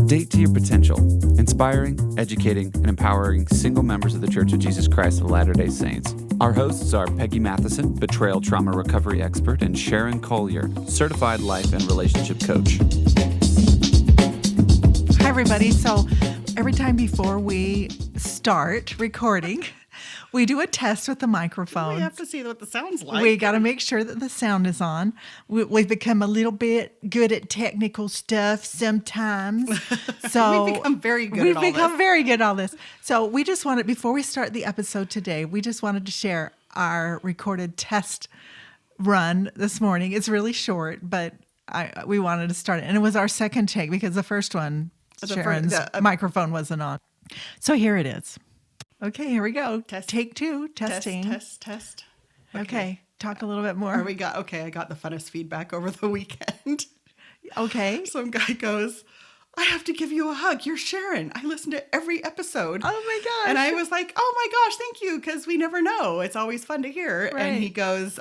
Date to your potential, inspiring, educating, and empowering single members of the Church of Jesus Christ of Latter-day Saints. Our hosts are Peggy Matheson, betrayal trauma recovery expert, and Sharon Collier, certified life and relationship coach. Hi, everybody. So every time before we start recording, we do a test with the microphone. We have to see what the sound's like. We got to make sure that the sound is on. We've become a little bit good at technical stuff sometimes. So We've become very good We've at all become this. very good at all this. So we just wanted, before we start the episode today, we just wanted to share our recorded test run this morning. It's really short, but we wanted to start it. And it was our second take because the first one, Sharon's microphone wasn't on. So here it is. Okay, here we go. Test. Take two, testing. Test. Okay, talk a little bit more. I got the funnest feedback over the weekend. Okay. Some guy goes, I have to give you a hug. You're Sharon. I listen to every episode. Oh my gosh. And I was like, oh my gosh, thank you. Because we never know. It's always fun to hear. Right. And he goes,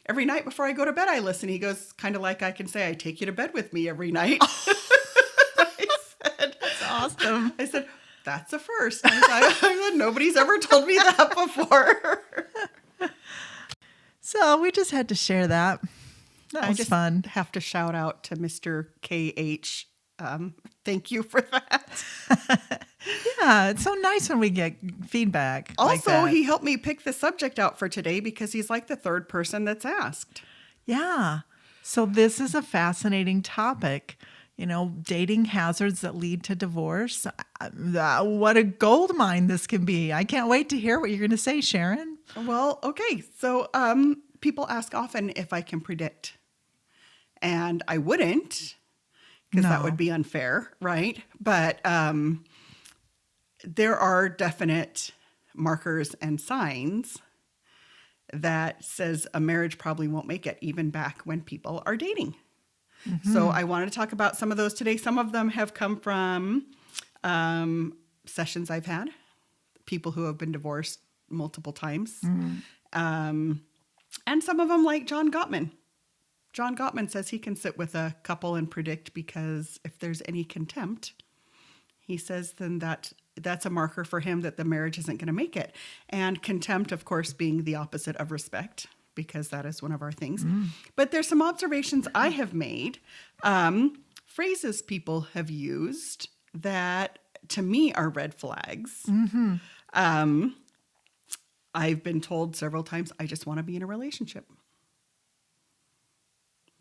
every night before I go to bed, I listen. He goes, kind of like I can say, I take you to bed with me every night. That's awesome. I said, that's a first. I said, nobody's ever told me that before. So we just had to share that. That was just fun. have to shout out to Mr. KH. Thank you for that. Yeah, it's so nice when we get feedback. like Also, that. he helped me pick the subject out for today because he's like the third person that's asked. Yeah. So this is a fascinating topic. You know, dating hazards that lead to divorce. What a gold mine this can be. I can't wait to hear what you're going to say, Sharon. Well, okay. So people ask often if I can predict. And I wouldn't, because that No. would be unfair, right? But there are definite markers and signs that says a marriage probably won't make it, even back when people are dating. So I wanted to talk about some of those today. Some of them have come from sessions I've had, people who have been divorced multiple times. And some of them like John Gottman. John Gottman says he can sit with a couple and predict because if there's any contempt, he says then that's a marker for him that the marriage isn't going to make it. And contempt, of course, being the opposite of respect, because that is one of our things. But there's some observations I have made, phrases people have used that to me are red flags. I've been told several times, I just want to be in a relationship.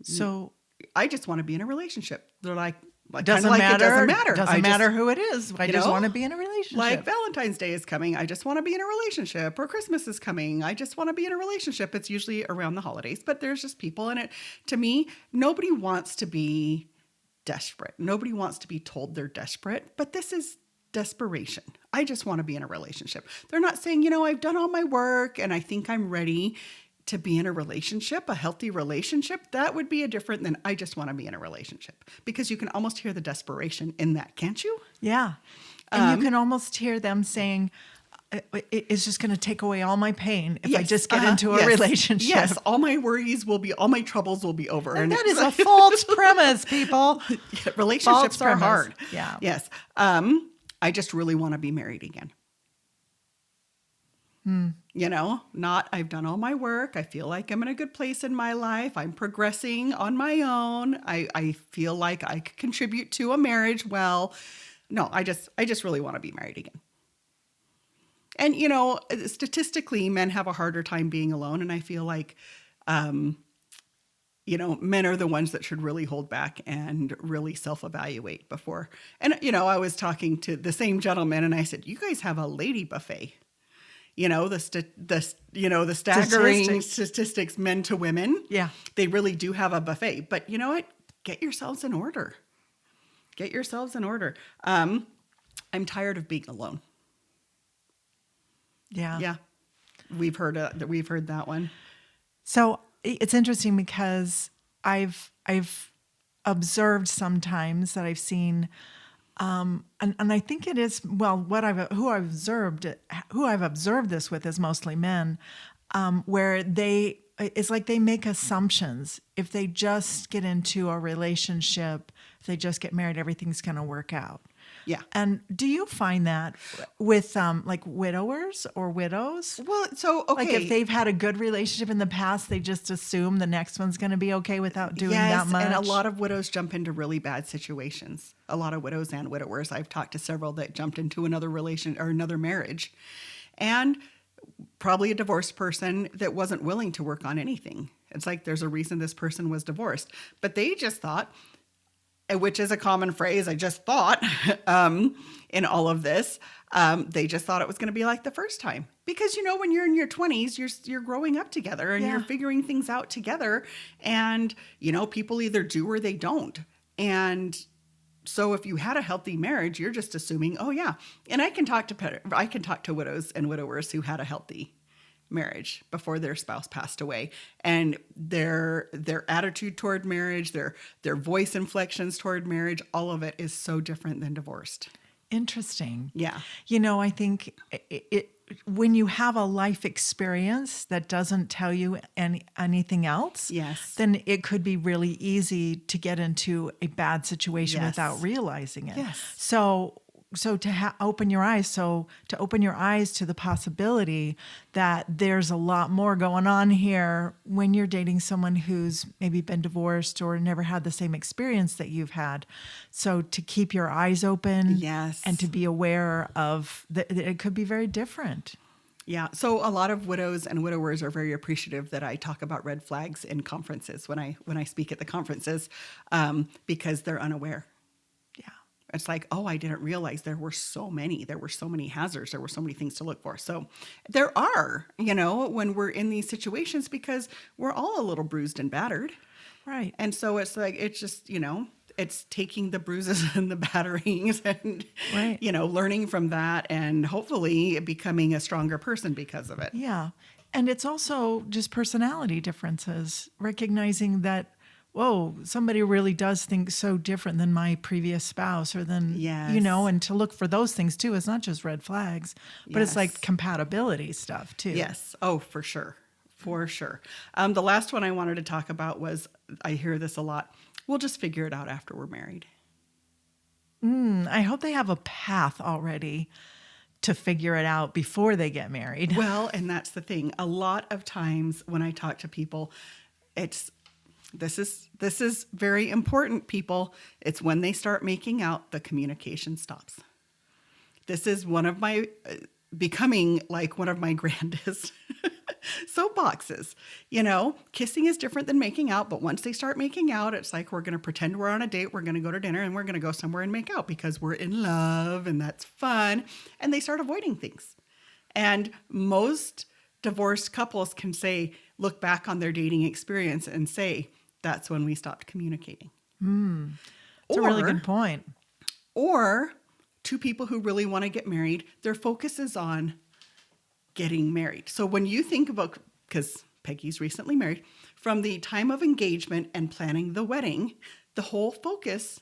So I just want to be in a relationship. They're like doesn't kinda matter. It doesn't matter. Doesn't matter who it is. I just want to be in a relationship. Like Valentine's Day is coming. I just want to be in a relationship. Or Christmas is coming. I just want to be in a relationship. It's usually around the holidays, but there's just people in it. To me, nobody wants to be desperate. Nobody wants to be told they're desperate, but this is desperation. I just want to be in a relationship. They're not saying, I've done all my work and I think I'm ready to be in a relationship, a healthy relationship. That would be a different than I just want to be in a relationship, because you can almost hear the desperation in that, can't you? Yeah. And you can almost hear them saying, it's just going to take away all my pain if I just get into a relationship. Yes, all my troubles will be over. And that is a false premise, people. Relationships are premise. hard. Yeah. Yes. I just really want to be married again. Not I've done all my work. I feel like I'm in a good place in my life. I'm progressing on my own. I feel like I could contribute to a marriage. Well, no, I just really want to be married again. And, statistically, men have a harder time being alone. And I feel like, men are the ones that should really hold back and really self-evaluate before. And, I was talking to the same gentleman and I said, you guys have a lady buffet. The staggering statistics, men to women. Yeah. They really do have a buffet. But you know what? Get yourselves in order. Get yourselves in order. I'm tired of being alone. Yeah. Yeah. We've heard that one. So it's interesting because I've observed sometimes that I've seen, and I think it is, well, who I've observed this with is mostly men, where they it's like they make assumptions. If they just get into a relationship, if they just get married, everything's going to work out. Yeah. And do you find that with like widowers or widows? Well, so, okay. Like if they've had a good relationship in the past, they just assume the next one's going to be okay without doing that much. And a lot of widows jump into really bad situations. A lot of widows and widowers. I've talked to several that jumped into another relation or another marriage. And probably a divorced person that wasn't willing to work on anything. It's like there's a reason this person was divorced. But they just thought, which is a common phrase, I just thought, in all of this, they just thought it was going to be like the first time. Because, when you're in your 20s, you're growing up together and you're figuring things out together. And, people either do or they don't. And so if you had a healthy marriage, you're just assuming, oh, yeah. And I can talk to widows and widowers who had a healthy marriage before their spouse passed away, and their attitude toward marriage, their voice inflections toward marriage, all of it is so different than divorced. Interesting. Yeah. I think when you have a life experience that doesn't tell you anything else, yes, then it could be really easy to get into a bad situation without realizing it. Yes. So to open your eyes, to the possibility that there's a lot more going on here when you're dating someone who's maybe been divorced or never had the same experience that you've had. So to keep your eyes open, yes, and to be aware of that it could be very different. Yeah. So a lot of widows and widowers are very appreciative that I talk about red flags in conferences when I speak at the conferences, because they're unaware. It's like, oh, I didn't realize there were so many hazards. There were so many things to look for. So there are, when we're in these situations, because we're all a little bruised and battered. Right. And so it's like, it's just, it's taking the bruises and the batterings and, learning from that and hopefully becoming a stronger person because of it. Yeah. And it's also just personality differences, recognizing that, whoa, somebody really does think so different than my previous spouse or than, and to look for those things too. It's not just red flags, but it's like compatibility stuff too. Yes. Oh, for sure. For sure. The last one I wanted to talk about was, I hear this a lot, we'll just figure it out after we're married. I hope they have a path already to figure it out before they get married. Well, and that's the thing. A lot of times when I talk to people, this is very important, people. It's when they start making out, the communication stops. This is one of my becoming like one of my grandest soapboxes. Kissing is different than making out, but once they start making out, it's like we're going to pretend we're on a date, we're going to go to dinner, and we're going to go somewhere and make out because we're in love and that's fun. And they start avoiding things. And most divorced couples can look back on their dating experience and say, that's when we stopped communicating. That's a really good point. Or two people who really want to get married, their focus is on getting married. So when you think about, because Peggy's recently married, from the time of engagement and planning the wedding, the whole focus,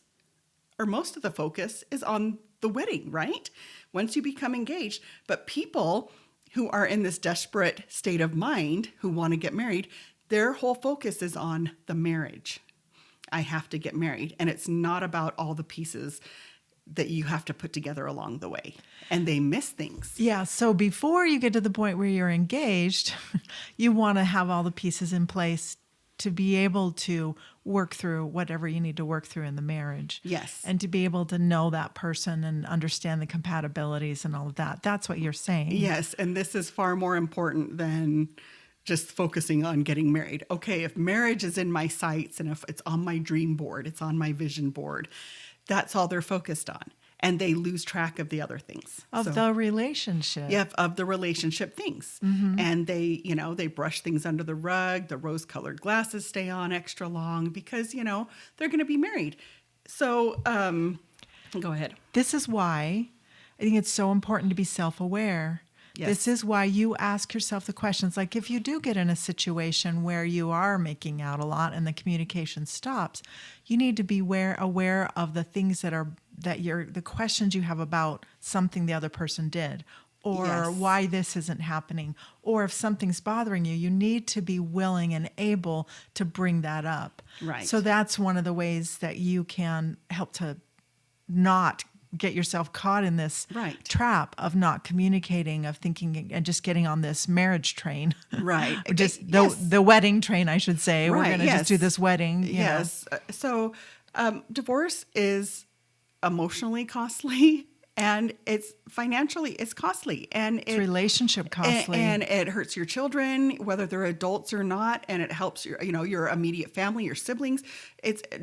or most of the focus, is on the wedding, right? Once you become engaged. But people who are in this desperate state of mind who want to get married, their whole focus is on the marriage. I have to get married. And it's not about all the pieces that you have to put together along the way. And they miss things. Yeah. So before you get to the point where you're engaged, you want to have all the pieces in place to be able to work through whatever you need to work through in the marriage. Yes. And to be able to know that person and understand the compatibilities and all of that. That's what you're saying. Yes. And this is far more important than just focusing on getting married. Okay, if marriage is in my sights and if it's on my dream board, it's on my vision board, that's all they're focused on. And they lose track of the other things. Of the relationship. Yeah, of the relationship things. Mm-hmm. And they brush things under the rug. The rose-colored glasses stay on extra long because, they're going to be married. So go ahead. This is why I think it's so important to be self-aware. Yes. This is why you ask yourself the questions. Like if you do get in a situation where you are making out a lot and the communication stops, you need to be aware of the things the questions you have about something the other person did. or Yes. why this isn't happening. Or if something's bothering you, you need to be willing and able to bring that up. Right. So that's one of the ways that you can help to not get yourself caught in this Right. trap of not communicating, of thinking and just getting on this marriage train. Right. Or just Yes. the wedding train, I should say. We're Right, going to yes. just do this wedding. you know. Yes. So divorce is emotionally costly, and it's financially costly, and It's relationship costly. And it hurts your children, whether they're adults or not, and it helps your immediate family, your siblings.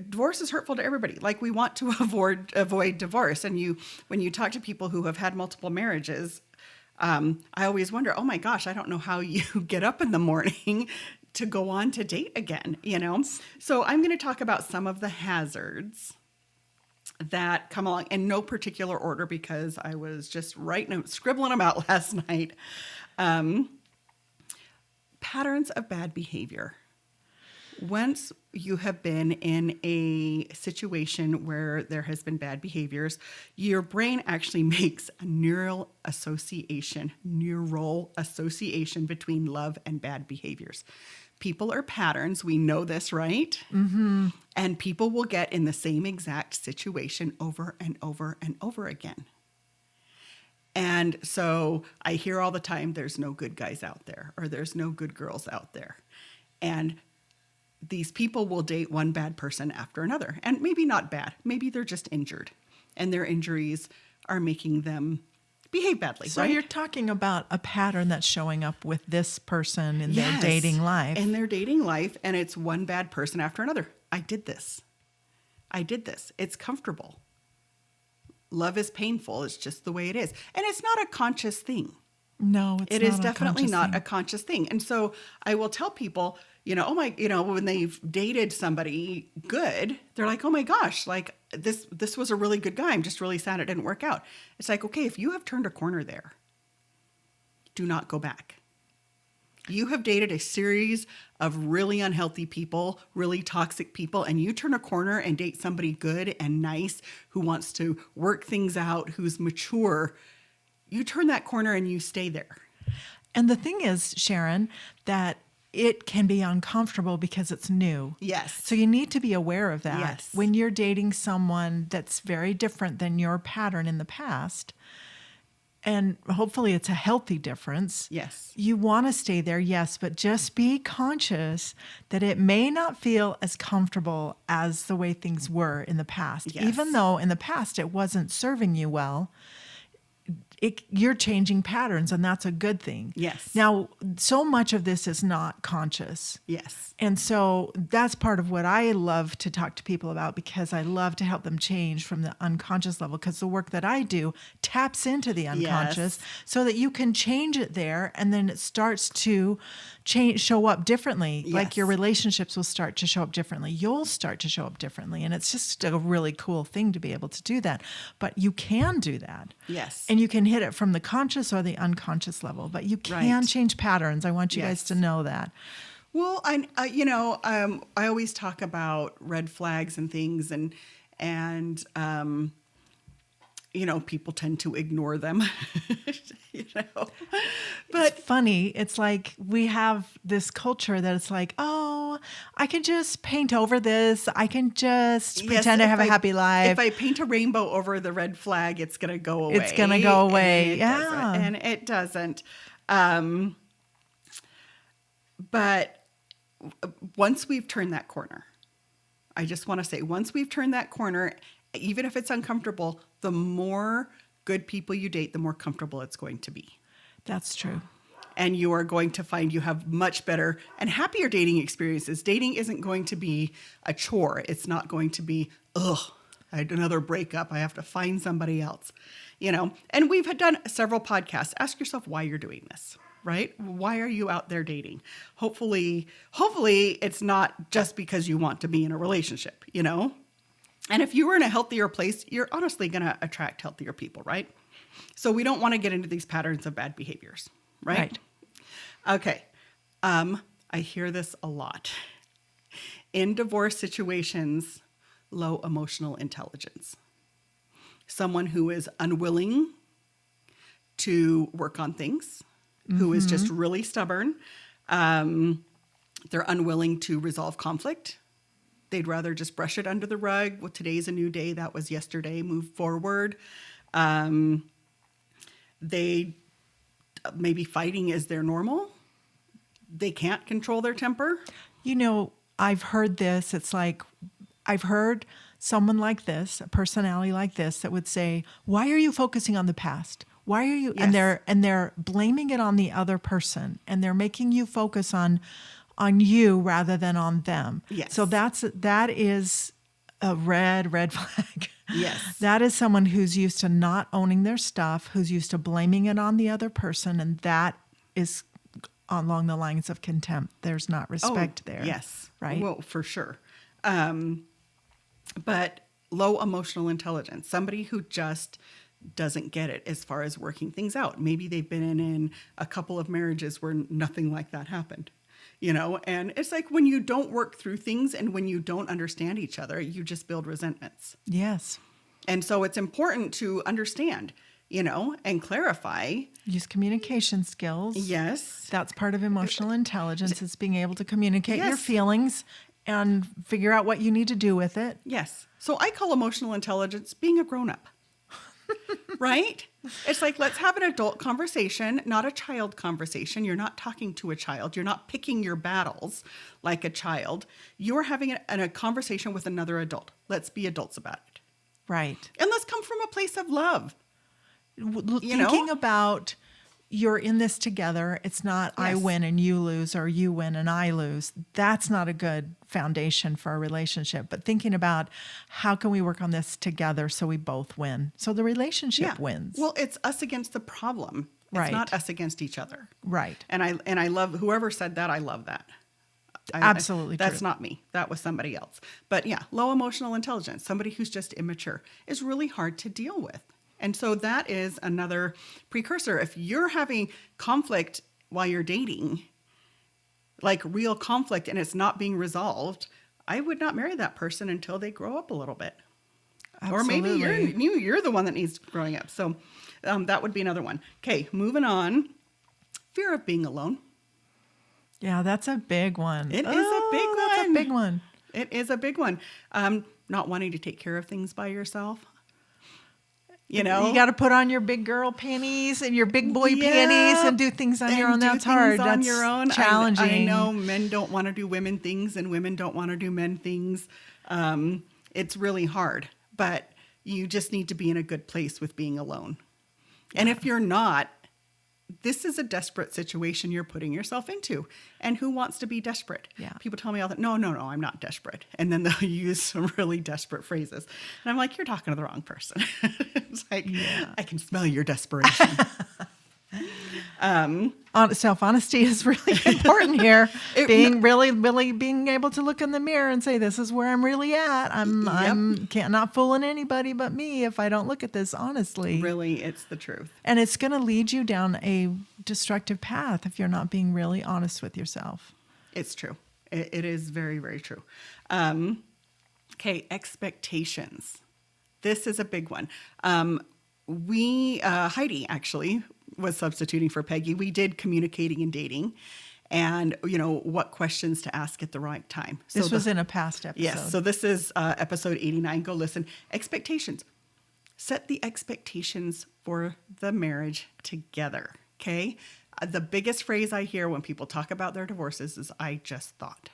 Divorce is hurtful to everybody. Like, we want to avoid divorce. And when you talk to people who have had multiple marriages, I always wonder, oh my gosh, I don't know how you get up in the morning to go on to date again, So I'm going to talk about some of the hazards that come along in no particular order, because I was just scribbling them out last night. Patterns of bad behavior. Once you have been in a situation where there has been bad behaviors, your brain actually makes a neural association between love and bad behaviors. People are patterns. We know this, right? Mm-hmm. And people will get in the same exact situation over and over and over again. And so I hear all the time, there's no good guys out there, or there's no good girls out there. And these people will date one bad person after another. And maybe not bad. Maybe they're just injured. And their injuries are making them behave badly, So right? you're talking about a pattern that's showing up with this person in their Yes. dating life. In their dating life, and it's one bad person after another. I did this. It's comfortable. Love is painful. It's just the way it is. And it's not a conscious thing. No, it's It not is a definitely conscious not thing. a conscious thing. And so I will tell people, when they've dated somebody good, they're like, oh my gosh, like this was a really good guy. I'm just really sad it didn't work out. It's like, okay, if you have turned a corner there, do not go back. You have dated a series of really unhealthy people, really toxic people, and you turn a corner and date somebody good and nice who wants to work things out, who's mature. You turn that corner and you stay there. And the thing is, Sharon, that it can be uncomfortable because it's new. Yes. So you need to be aware of that. Yes. When you're dating someone that's very different than your pattern in the past, and hopefully it's a healthy difference. Yes. You want to stay there, yes, but just be conscious that it may not feel as comfortable as the way things were in the past. Yes. Even though in the past it wasn't serving you well, you're changing patterns, and that's a good thing. Yes. Now, so much of this is not conscious. Yes. And so that's part of what I love to talk to people about, because I love to help them change from the unconscious level, because the work that I do taps into the unconscious so that you can change it there, and then it starts to show up differently. Yes. Like your relationships will start to show up differently. You'll start to show up differently. And it's just a really cool thing to be able to do that. But you can do that. Yes. And you can hit it from the conscious or the unconscious level, but you can Right. change patterns. I want you guys Yes. to know that. Well, I always talk about red flags and things, and people tend to ignore them, But it's funny. It's like we have this culture that it's like, oh, I can just paint over this. I can just pretend I have a happy life. If I paint a rainbow over the red flag, it's going to go away. It's gonna go away. Yeah. And it doesn't. But once we've turned that corner, I just want to say, once we've turned that corner, even if it's uncomfortable, the more good people you date, the more comfortable it's going to be. That's true. And you are going to find you have much better and happier dating experiences. Dating isn't going to be a chore. It's not going to be, I had another breakup. I have to find somebody else, And we've done several podcasts. Ask yourself why you're doing this, right? Why are you out there dating? Hopefully it's not just because you want to be in a relationship, And if you were in a healthier place, you're honestly going to attract healthier people, right? So we don't want to get into these patterns of bad behaviors, right? Okay. I hear this a lot. In divorce situations, low emotional intelligence. Someone who is unwilling to work on things, who is just really stubborn. They're unwilling to resolve conflict. They'd rather just brush it under the rug. Well, today's a new day. That was yesterday. Move forward. They maybe fighting is their normal. They can't control their temper. You know, I've heard this. It's like, I've heard someone like this, a personality like this, that would say, "Why are you focusing on the past? Why are you?" Yes. And they're blaming it on the other person, and they're making you focus on you rather than on them. Yes. So that is a red flag. Yes. That is someone who's used to not owning their stuff, who's used to blaming it on the other person, and that is along the lines of contempt. There's not respect there. Yes. Right? Well, for sure. But low emotional intelligence, somebody who just doesn't get it as far as working things out. Maybe they've been in a couple of marriages where nothing like that happened. And it's like when you don't work through things and when you don't understand each other, you just build resentments. Yes. And so it's important to understand, and clarify. Use communication skills. Yes. That's part of emotional intelligence, is being able to communicate your Yes. feelings and figure out what you need to do with it. Yes. So I call emotional intelligence being a grown-up. Right? It's like, let's have an adult conversation, not a child conversation. You're not talking to a child. You're not picking your battles like a child. You're having a conversation with another adult. Let's be adults about it. Right. And let's come from a place of love. Thinking about you're in this together. It's not I Yes. win and you lose, or you win and I lose. That's not a good foundation for a relationship. But thinking about how can we work on this together so we both win, so the relationship wins. Well, it's us against the problem. It's Right. not us against each other. Right. And I love whoever said that. I love that. Absolutely That's true. not me. That was somebody else. But yeah, low emotional intelligence, somebody who's just immature, is really hard to deal with. And so that is another precursor. If you're having conflict while you're dating, like real conflict, and it's not being resolved, I would not marry that person until they grow up a little bit. Absolutely. Or maybe you're the one that needs growing up. So that would be another one. Okay, moving on. Fear of being alone. Yeah, that's a big one. It is a big That's a one. big one. It is a big one. Not wanting to take care of things by yourself. You got to put on your big girl panties and your big boy Yeah. panties and do things on your And own. do That's things hard. on That's your own. challenging. I know men don't want to do women things and women don't want to do men things. It's really hard, but you just need to be in a good place with being alone. And if you're not, this is a desperate situation you're putting yourself into. And who wants to be desperate? Yeah. People tell me all that, no, I'm not desperate. And then they'll use some really desperate phrases. And I'm like, you're talking to the wrong person. It's like, I can smell your desperation. Self-honesty is really important here. It- being really being able to look in the mirror and say, this is where I'm really at. I'm not fooling anybody but me if I don't look at this honestly. Really, it's the truth. And it's going to lead you down a destructive path if you're not being really honest with yourself. It's true. It is very, very true. Okay, expectations. This is a big one. Heidi actually was substituting for Peggy. We did communicating and dating, and what questions to ask at the right time. This was in a past episode. Yes. So this is episode 89. Go listen. Expectations. Set the expectations for the marriage together. Okay. The biggest phrase I hear when people talk about their divorces is, I just thought.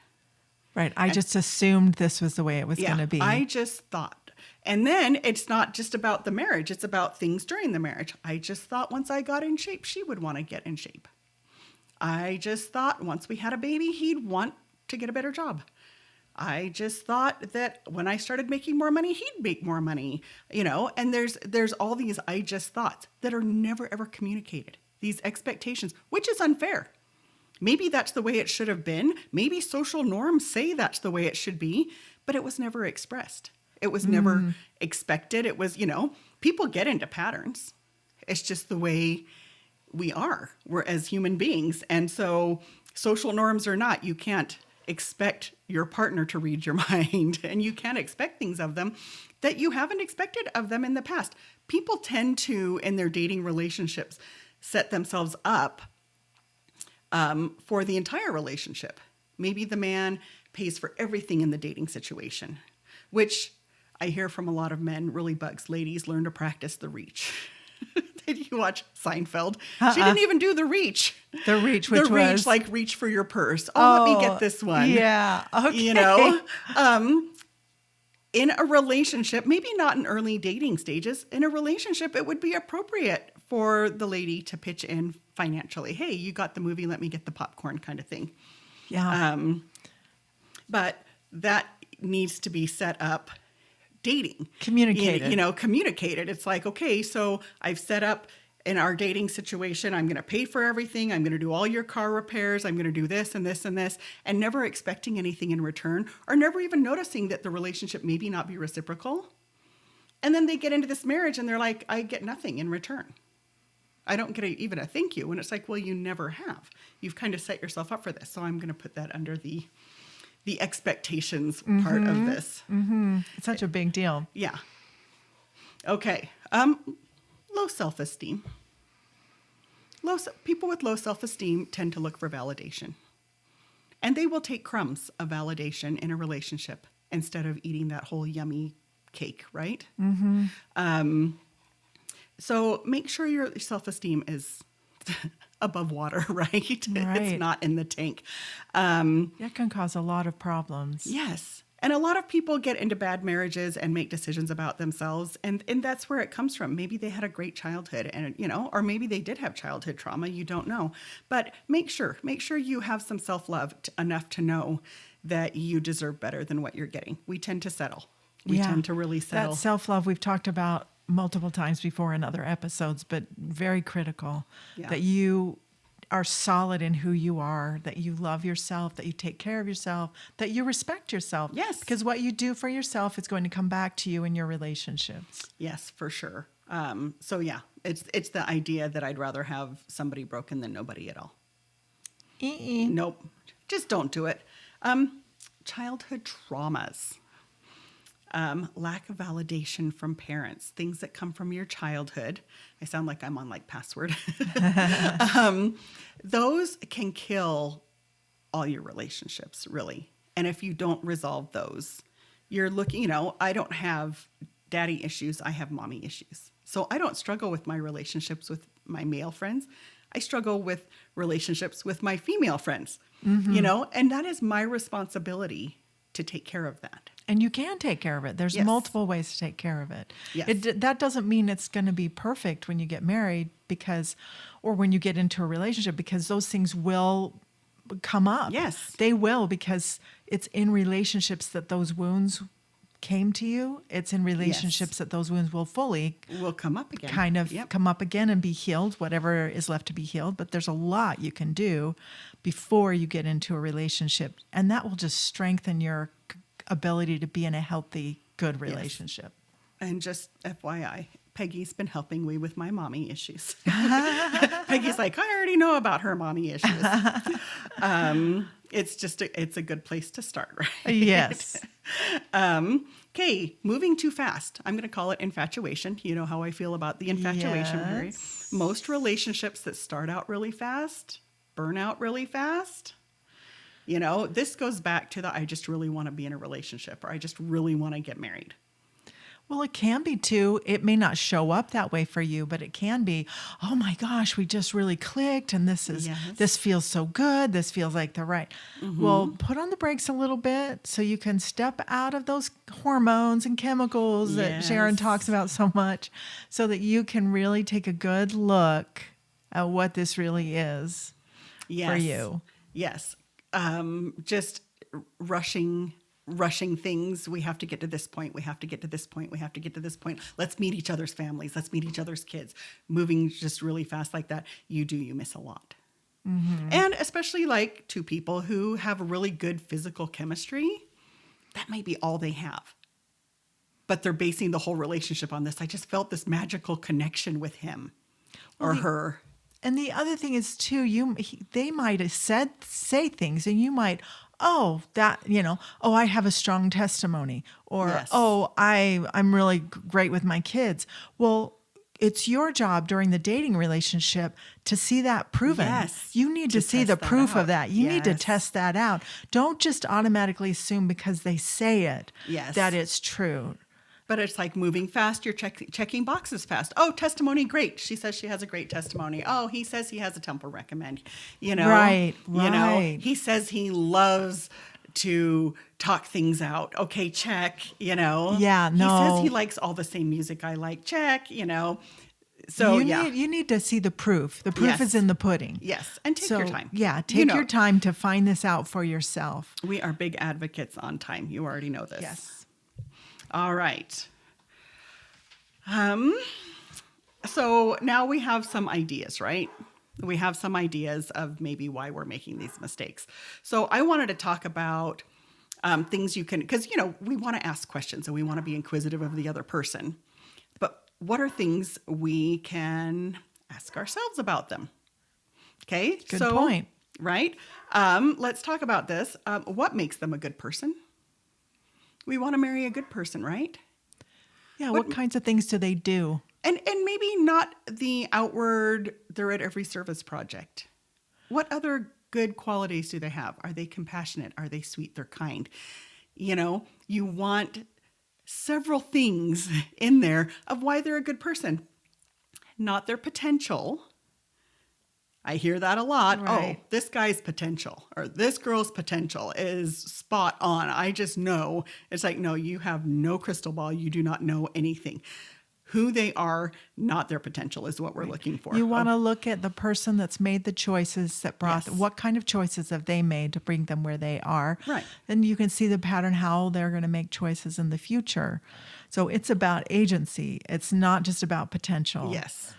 Right. I just assumed this was the way it was going to be. I just thought. And then it's not just about the marriage. It's about things during the marriage. I just thought once I got in shape, she would want to get in shape. I just thought once we had a baby, he'd want to get a better job. I just thought that when I started making more money, he'd make more money, and there's all these I just thoughts that are never, ever communicated. These expectations, which is unfair. Maybe that's the way it should have been. Maybe social norms say that's the way it should be, but it was never expressed. It was never expected. It was, people get into patterns. It's just the way we're as human beings. And so social norms or not, you can't expect your partner to read your mind, and you can't expect things of them that you haven't expected of them in the past. People tend to, in their dating relationships, set themselves up for the entire relationship. Maybe the man pays for everything in the dating situation, which I hear from a lot of men really bugs. Ladies, learn to practice the reach. Did you watch Seinfeld? She didn't even do the reach. The reach, which the reach, was like reach for your purse. Oh, let me get this one. Yeah. Okay. You know, in a relationship, maybe not in early dating stages, in a relationship, it would be appropriate for the lady to pitch in financially. Hey, you got the movie, let me get the popcorn kind of thing. Yeah. But that needs to be set up dating. Communicated. Communicated. It's like, okay, so I've set up in our dating situation, I'm going to pay for everything. I'm going to do all your car repairs. I'm going to do this and this and this, and never expecting anything in return, or never even noticing that the relationship maybe not be reciprocal. And then they get into this marriage and they're like, I get nothing in return. I don't get even a thank you. And it's like, well, you never have. You've kind of set yourself up for this. So I'm going to put that under the expectations part of this. Mm-hmm. It's such a big deal. Yeah. Okay. Low self-esteem. People with low self-esteem tend to look for validation. And they will take crumbs of validation in a relationship instead of eating that whole yummy cake, right? Mm-hmm. So make sure your self-esteem is above water, right? It's not in the tank. That can cause a lot of problems. Yes. And a lot of people get into bad marriages and make decisions about themselves. And that's where it comes from. Maybe they had a great childhood and, or maybe they did have childhood trauma. You don't know. But make sure you have some self-love enough to know that you deserve better than what you're getting. We tend to settle. We tend to really settle. That self-love we've talked about multiple times before in other episodes, but very critical that you are solid in who you are, that you love yourself, that you take care of yourself, that you respect yourself. Yes. Because what you do for yourself is going to come back to you in your relationships. Yes, for sure. So yeah, it's the idea that I'd rather have somebody broken than nobody at all. Nope. Just don't do it. Childhood traumas. Lack of validation from parents, things that come from your childhood. I sound like I'm on like Password. Those can kill all your relationships, really. And if you don't resolve those, you're looking, I don't have daddy issues. I have mommy issues. So I don't struggle with my relationships with my male friends. I struggle with relationships with my female friends, and that is my responsibility to take care of that. And you can take care of it. There's multiple ways to take care of it. Yes. That doesn't mean it's going to be perfect when you get married or when you get into a relationship, because those things will come up. Yes. They will, because it's in relationships that those wounds came to you. It's in relationships that those wounds will come up again. Kind of come up again and be healed, whatever is left to be healed. But there's a lot you can do before you get into a relationship. And that will just strengthen your ability to be in a healthy, good relationship. Yes. And just FYI, Peggy's been helping me with my mommy issues. Peggy's like, I already know about her mommy issues. It's a good place to start, right? Yes. Okay, moving too fast. I'm going to call it infatuation. You know how I feel about the infatuation period. Most relationships that start out really fast burn out really fast. This goes back to I just really want to be in a relationship, or I just really want to get married. Well, it can be too. It may not show up that way for you, but it can be, oh my gosh, we just really clicked, and this feels so good. This feels like the right. Mm-hmm. Well, put on the brakes a little bit so you can step out of those hormones and chemicals that Sharon talks about so much, so that you can really take a good look at what this really is for you. Yes. Just rushing things. We have to get to this point. We have to get to this point. We have to get to this point. Let's meet each other's families. Let's meet each other's kids. Moving just really fast like that, you miss a lot. Mm-hmm. And especially like two people who have really good physical chemistry, that might be all they have. But they're basing the whole relationship on this. I just felt this magical connection with him or her. And the other thing is too, they might have say things, and you might oh, that, oh, I have a strong testimony, or, Yes. oh, I'm really great with my kids. Well, it's your job during the dating relationship to see that proven. Yes, You need to see test the that proof out. of that. You need to Yes. test that out. Don't just automatically assume because they say it Yes. that it's true. But it's like moving fast. You're checking boxes fast. Oh, testimony, great. She says she has a great testimony. Oh, he says he has a temple recommend. Right, Right. He says he loves to talk things out. Okay, check. Yeah, He no. says he likes all the same music I like. Check. So You need to see the proof. The proof Yes. is in the pudding. Yes, and take your time. Yeah, You take know. your time to find this out for yourself. We are big advocates on time. You already know this. Yes. All right. So now we have some ideas, right? We have some ideas of maybe why we're making these mistakes. So I wanted to talk about things you can, because, we want to ask questions and we want to be inquisitive of the other person. But what are things we can ask ourselves about them? Okay. Good point. Right. Let's talk about this. What makes them a good person? We want to marry a good person, right? Yeah, what kinds of things do they do? And maybe not the outward, they're at every service project. What other good qualities do they have? Are they compassionate? Are they sweet? They're kind. You want several things in there of why they're a good person. Not their potential. I hear that a lot. Right. Oh, this guy's potential or this girl's potential is spot on. I just know. It's like, no, you have no crystal ball. You do not know anything. Who they are, not their potential, is what we're looking for. You want to look at the person that's made the choices that brought, Yes. what kind of choices have they made to bring them where they are? Right. Then you can see the pattern, how they're going to make choices in the future. So it's about agency. It's not just about potential. Yes.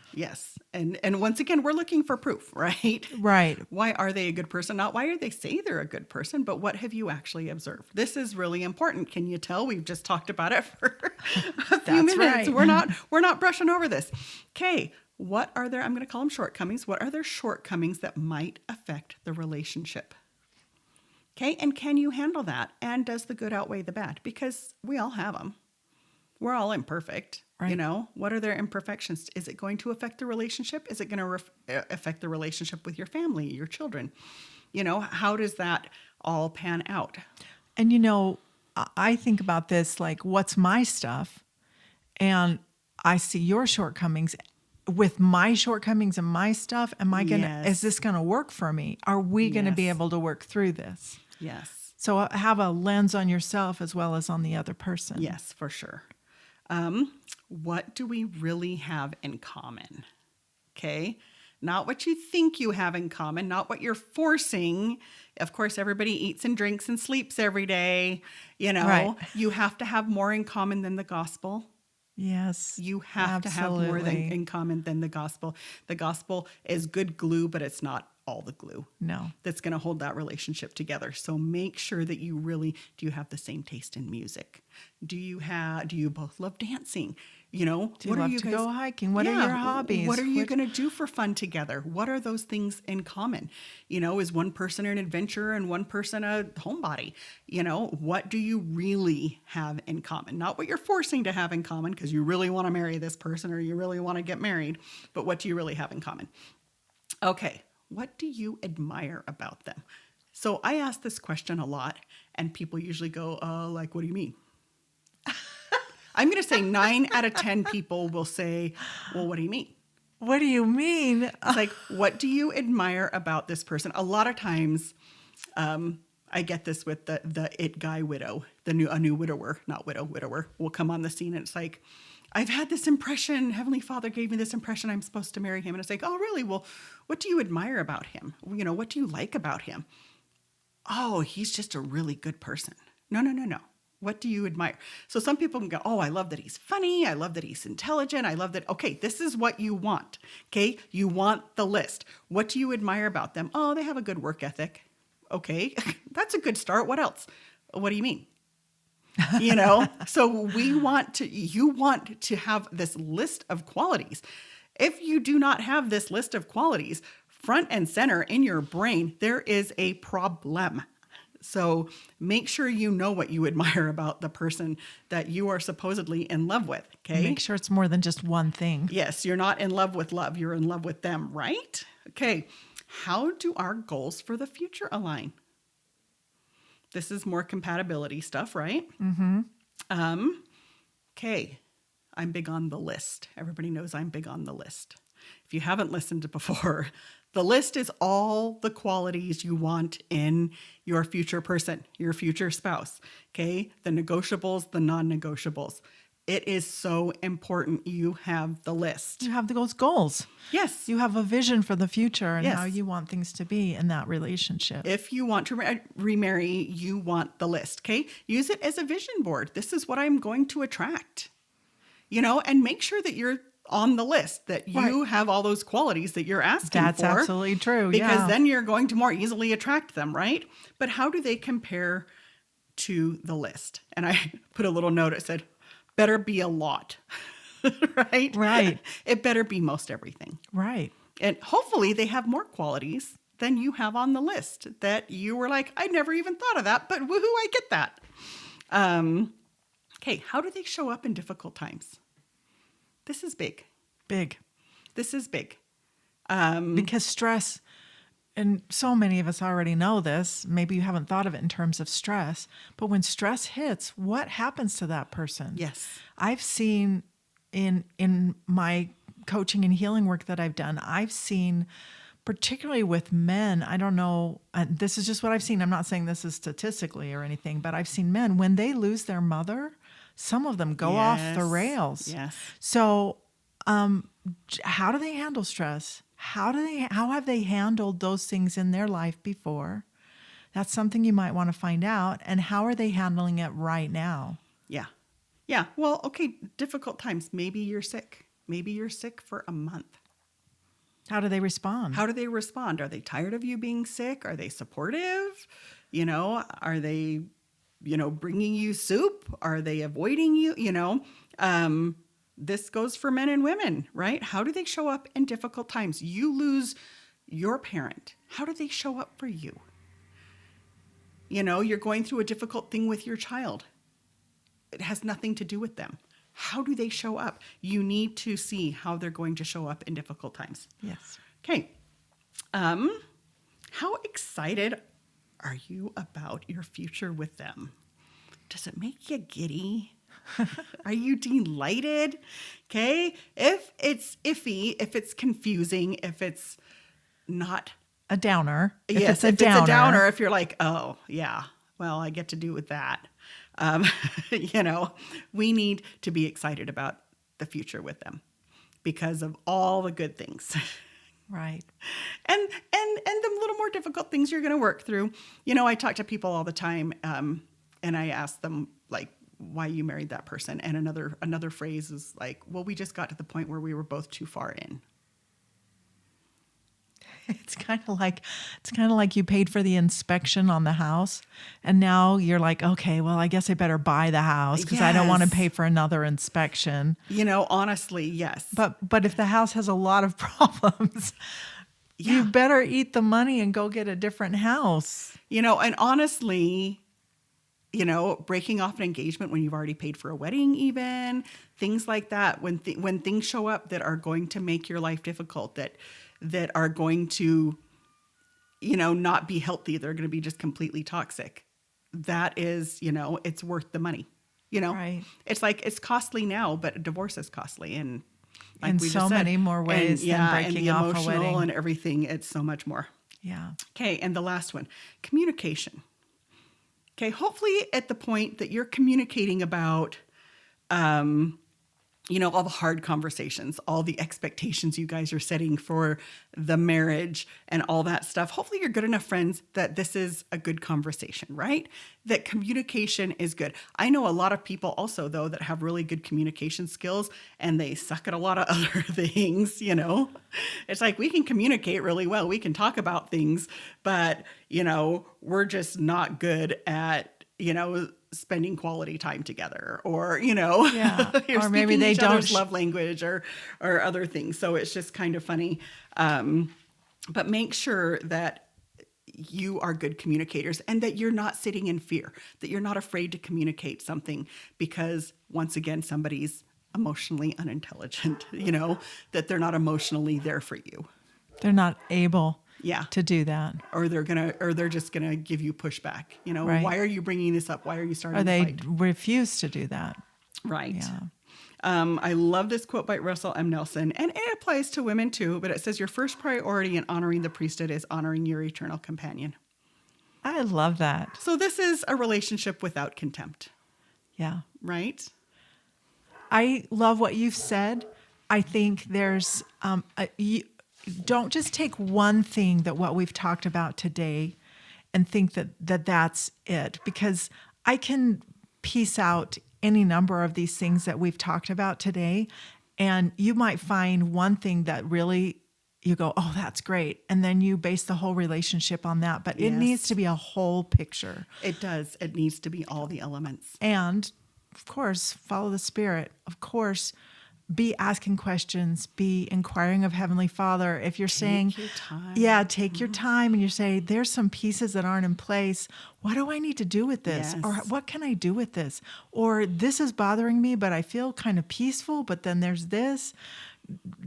And once again, we're looking for proof, right? Right. Why are they a good person? Not why are they say they're a good person, but what have you actually observed? This is really important. Can you tell? We've just talked about it for a few That's minutes. right. We're not brushing over this. Okay. What are their, I'm going to call them shortcomings. What are their shortcomings that might affect the relationship? Okay. And can you handle that? And does the good outweigh the bad? Because we all have them. We're all imperfect. Right. What are their imperfections? Is it going to affect the relationship? Is it going to affect the relationship with your family, your children? How does that all pan out? And I think about this like, what's my stuff? And I see your shortcomings. With my shortcomings and my stuff, Yes. is this going to work for me? Are we going to be Yes. able to work through this? Yes. So have a lens on yourself as well as on the other person. Yes, for sure. What do we really have in common? Okay. Not what you think you have in common, not what you're forcing. Of course, everybody eats and drinks and sleeps every day. Right. You have to have more in common than the gospel. Yes. You have to have more absolutely. in common than the gospel. The gospel is good glue, but it's not all the glue No. that's going to hold that relationship together. So make sure that you really, do you have the same taste in music? Do you both love dancing? Do you love to go hiking? What are your hobbies? What are you going to do for fun together? What are those things in common? Is one person an adventurer and one person a homebody? What do you really have in common? Not what you're forcing to have in common because you really want to marry this person or you really want to get married, but what do you really have in common? Okay, what do you admire about them? So I ask this question a lot and people usually go, what do you mean? I'm going to say 9 out of 10 people will say, well, what do you mean? What do you mean? It's like, what do you admire about this person? A lot of times, I get this with the it guy widow, a new widower, not widow, widower will come on the scene. And it's like, I've had this impression, Heavenly Father gave me this impression I'm supposed to marry him. And it's like, oh, really? Well, what do you admire about him? What do you like about him? Oh, he's just a really good person. No. What do you admire? So some people can go, oh, I love that he's funny. I love that he's intelligent. I love that. Okay, this is what you want. Okay, you want the list. What do you admire about them? Oh, they have a good work ethic. Okay, that's a good start. What else? What do you mean? So you want to have this list of qualities. If you do not have this list of qualities front and center in your brain, there is a problem. So make sure you know what you admire about the person that you are supposedly in love with. Okay. Make sure it's more than just one thing. Yes, you're not in love with love. You're in love with them, right? Okay. How do our goals for the future align? This is more compatibility stuff, right? Mm-hmm. Okay. I'm big on the list. Everybody knows I'm big on the list. If you haven't listened to before, the list is all the qualities you want in your future person, your future spouse. Okay. The negotiables, the non-negotiables. It is so important you have the list. You have those goals. Yes. You have a vision for the future and Yes. how you want things to be in that relationship. If you want to remarry, you want the list. Okay. Use it as a vision board. This is what I'm going to attract, and make sure that you're on the list, that you have all those qualities that you're asking That's for. absolutely true. Because yeah. then you're going to more easily attract them, right? But how do they compare to the list? And I put a little note that said, better be a lot, right? Right. It better be most everything. Right. And hopefully they have more qualities than you have on the list that you were like, I never even thought of that, but woohoo, I get that. Okay, how do they show up in difficult times? This is big. Big. This is big. Because stress, and so many of us already know this, maybe you haven't thought of it in terms of stress, but when stress hits, what happens to that person? Yes. I've seen in my coaching and healing work that I've done, I've seen, particularly with men, I don't know, this is just what I've seen. I'm not saying this is statistically or anything, but I've seen men, when they lose their mother, some of them go off the rails. Yes. So how do they handle stress? How have they handled those things in their life before? That's something you might want to find out. And how are they handling it right now? Yeah. Yeah. Well, okay, difficult times. Maybe you're sick. Maybe you're sick for a month. How do they respond? How do they respond? Are they tired of you being sick? Are they supportive? Are they, bringing you soup? Are they avoiding you? This goes for men and women, right? How do they show up in difficult times? You lose your parent. How do they show up for you? You're going through a difficult thing with your child. It has nothing to do with them. How do they show up? You need to see how they're going to show up in difficult times. Yes. Okay. How excited are you about your future with them? Does it make you giddy? Are you delighted? Okay. If it's iffy, if it's confusing, if it's not A downer. If yes, it's a downer. if you're like, oh yeah, well, I get to do with that. We need to be excited about the future with them because of all the good things. Right. And the little more difficult things you're going to work through. I talk to people all the time, and I ask them like why you married that person. And another phrase is like, well, we just got to the point where we were both too far in. It's kind of like you paid for the inspection on the house, and now you're like, okay, well, I guess I better buy the house because I don't want to Yes. pay for another inspection. Honestly, yes. But if the house has a lot of problems, you better eat the money and go get a different house. And honestly, breaking off an engagement when you've already paid for a wedding, even things like that, when things show up that are going to make your life difficult, that are going to, not be healthy, they're going to be just completely toxic. That is, it's worth the money. Right. It's like it's costly now, but a divorce is costly, and like In we so just said, many more ways than and breaking the off a emotional wedding. and everything. It's so much more. Yeah. Okay, and the last one, communication. Okay, hopefully at the point that you're communicating about, all the hard conversations, all the expectations you guys are setting for the marriage and all that stuff. Hopefully you're good enough friends that this is a good conversation, right? That communication is good. I know a lot of people also, though, that have really good communication skills and they suck at a lot of other things, It's like we can communicate really well. We can talk about things, but, we're just not good at, spending quality time together or, Yeah. you're Or maybe speaking they each don't other's love language or other things. So it's just kind of funny. But make sure that you are good communicators and that you're not sitting in fear, that you're not afraid to communicate something because, once again, somebody's emotionally unintelligent, that they're not emotionally there for you. They're not able Yeah. to do that. Or they're just going to give you pushback. Right. Why are you bringing this up? Why are you starting Or a they fight? refuse to do that. Right. Yeah. I love this quote by Russell M. Nelson, and it applies to women too, but it says your first priority in honoring the priesthood is honoring your eternal companion. I love that. So this is a relationship without contempt, Yeah. right? I love what you've said. I think there's, you don't just take one thing that what we've talked about today and think that's it, because I can piece out any number of these things that we've talked about today, and you might find one thing that really you go, oh, that's great. And then you base the whole relationship on that, but it Yes. needs to be a whole picture. It does. It needs to be all the elements. And of course, follow the Spirit. Of course, be asking questions, be inquiring of Heavenly Father. If you're saying, your time. yeah, take your time, and you say, there's some pieces that aren't in place. What do I need to do with this? Yes. Or what can I do with this? Or this is bothering me, but I feel kind of peaceful, but then there's this.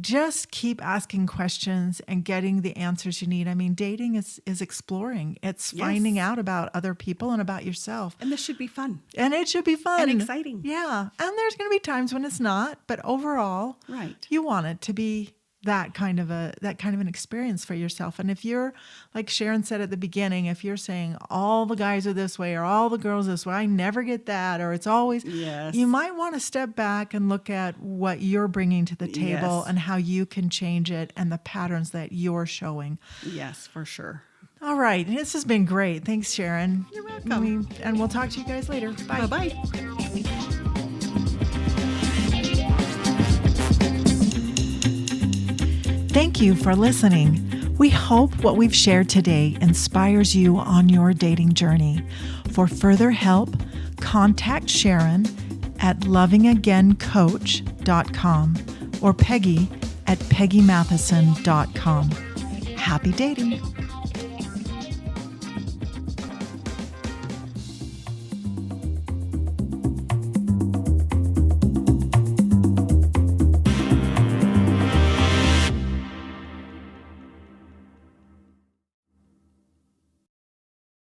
Just keep asking questions and getting the answers you need. I mean, dating is exploring. It's Yes. finding out about other people and about yourself. And this should be fun. And it should be fun. And exciting. Yeah. And there's going to be times when it's not, but overall, Right. you want it to be that kind of an experience for yourself. And if you're, like Sharon said at the beginning, if you're saying all the guys are this way or all the girls this way, I never get that, or it's always, Yes. you might want to step back and look at what you're bringing to the table Yes. and how you can change it and the patterns that you're showing. Yes, for sure. All right. This has been great. Thanks, Sharon. You're welcome. And we'll talk to you guys later. Bye. Bye-bye. Thank you for listening. We hope what we've shared today inspires you on your dating journey. For further help, contact Sharon at lovingagaincoach.com or Peggy at peggymatheson.com. Happy dating.